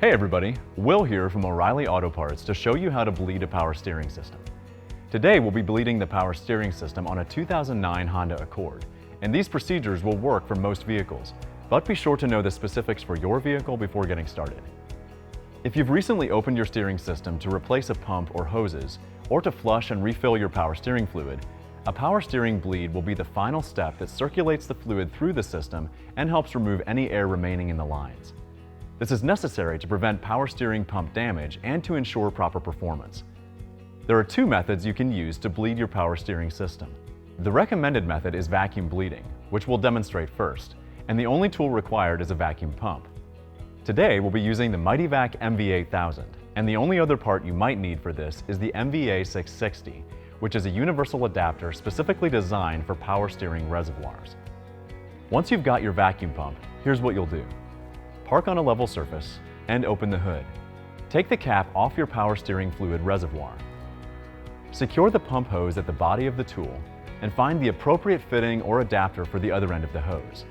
Hey everybody, Will here from O'Reilly Auto Parts to show you how to bleed a power steering system. Today we'll be bleeding the power steering system on a 2009 Honda Accord, and these procedures will work for most vehicles, but be sure to know the specifics for your vehicle before getting started. If you've recently opened your steering system to replace a pump or hoses, or to flush and refill your power steering fluid, a power steering bleed will be the final step that circulates the fluid through the system and helps remove any air remaining in the lines. This is necessary to prevent power steering pump damage and to ensure proper performance. There are two methods you can use to bleed your power steering system. The recommended method is vacuum bleeding, which we'll demonstrate first, and the only tool required is a vacuum pump. Today we'll be using the MightyVac MV8000, and the only other part you might need for this is the MVA660, which is a universal adapter specifically designed for power steering reservoirs. Once you've got your vacuum pump, here's what you'll do. Park on a level surface and open the hood. Take the cap off your power steering fluid reservoir. Secure the pump hose at the body of the tool and find the appropriate fitting or adapter for the other end of the hose.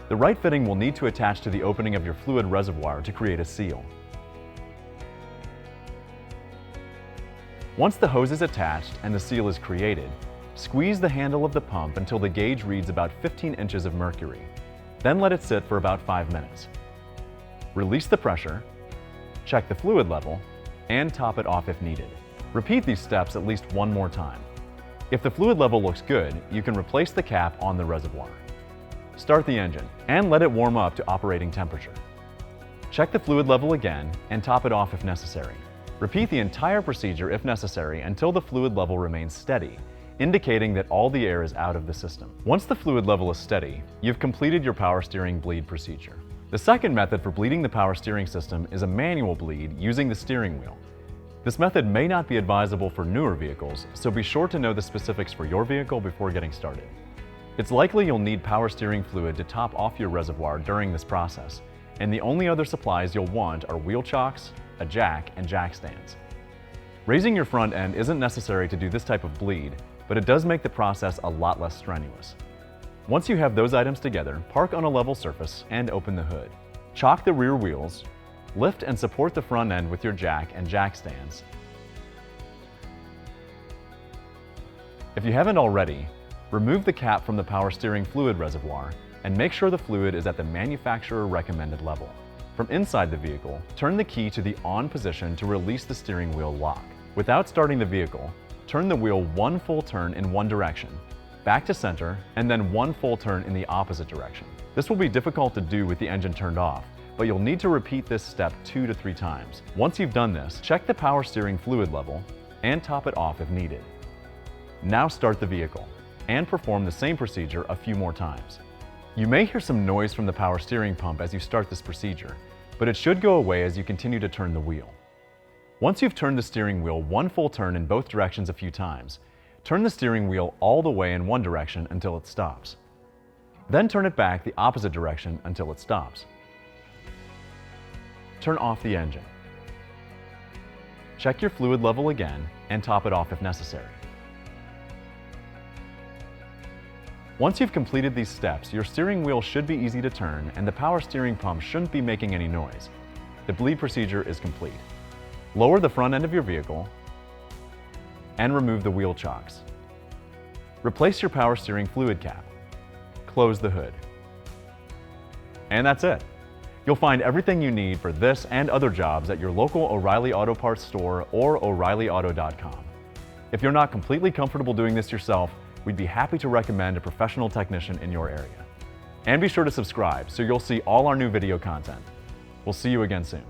The right fitting will need to attach to the opening of your fluid reservoir to create a seal. Once the hose is attached and the seal is created, squeeze the handle of the pump until the gauge reads about 15 inches of mercury. Then let it sit for about 5 minutes. Release the pressure, check the fluid level, and top it off if needed. Repeat these steps at least one more time. If the fluid level looks good, you can replace the cap on the reservoir. Start the engine and let it warm up to operating temperature. Check the fluid level again and top it off if necessary. Repeat the entire procedure if necessary until the fluid level remains steady, indicating that all the air is out of the system. Once the fluid level is steady, you've completed your power steering bleed procedure. The second method for bleeding the power steering system is a manual bleed using the steering wheel. This method may not be advisable for newer vehicles, so be sure to know the specifics for your vehicle before getting started. It's likely you'll need power steering fluid to top off your reservoir during this process, and the only other supplies you'll want are wheel chocks, a jack, and jack stands. Raising your front end isn't necessary to do this type of bleed, but it does make the process a lot less strenuous. Once you have those items together, park on a level surface and open the hood. Chock the rear wheels, lift and support the front end with your jack and jack stands. If you haven't already, remove the cap from the power steering fluid reservoir and make sure the fluid is at the manufacturer recommended level. From inside the vehicle, turn the key to the on position to release the steering wheel lock. Without starting the vehicle, turn the wheel one full turn in one direction, back to center, and then one full turn in the opposite direction. This will be difficult to do with the engine turned off, but you'll need to repeat this step 2 to 3 times. Once you've done this, check the power steering fluid level and top it off if needed. Now start the vehicle and perform the same procedure a few more times. You may hear some noise from the power steering pump as you start this procedure, but it should go away as you continue to turn the wheel. Once you've turned the steering wheel one full turn in both directions a few times, turn the steering wheel all the way in one direction until it stops. Then turn it back the opposite direction until it stops. Turn off the engine. Check your fluid level again and top it off if necessary. Once you've completed these steps, your steering wheel should be easy to turn and the power steering pump shouldn't be making any noise. The bleed procedure is complete. Lower the front end of your vehicle and remove the wheel chocks. Replace your power steering fluid cap. Close the hood. And that's it. You'll find everything you need for this and other jobs at your local O'Reilly Auto Parts store or O'ReillyAuto.com. If you're not completely comfortable doing this yourself, we'd be happy to recommend a professional technician in your area. And be sure to subscribe so you'll see all our new video content. We'll see you again soon.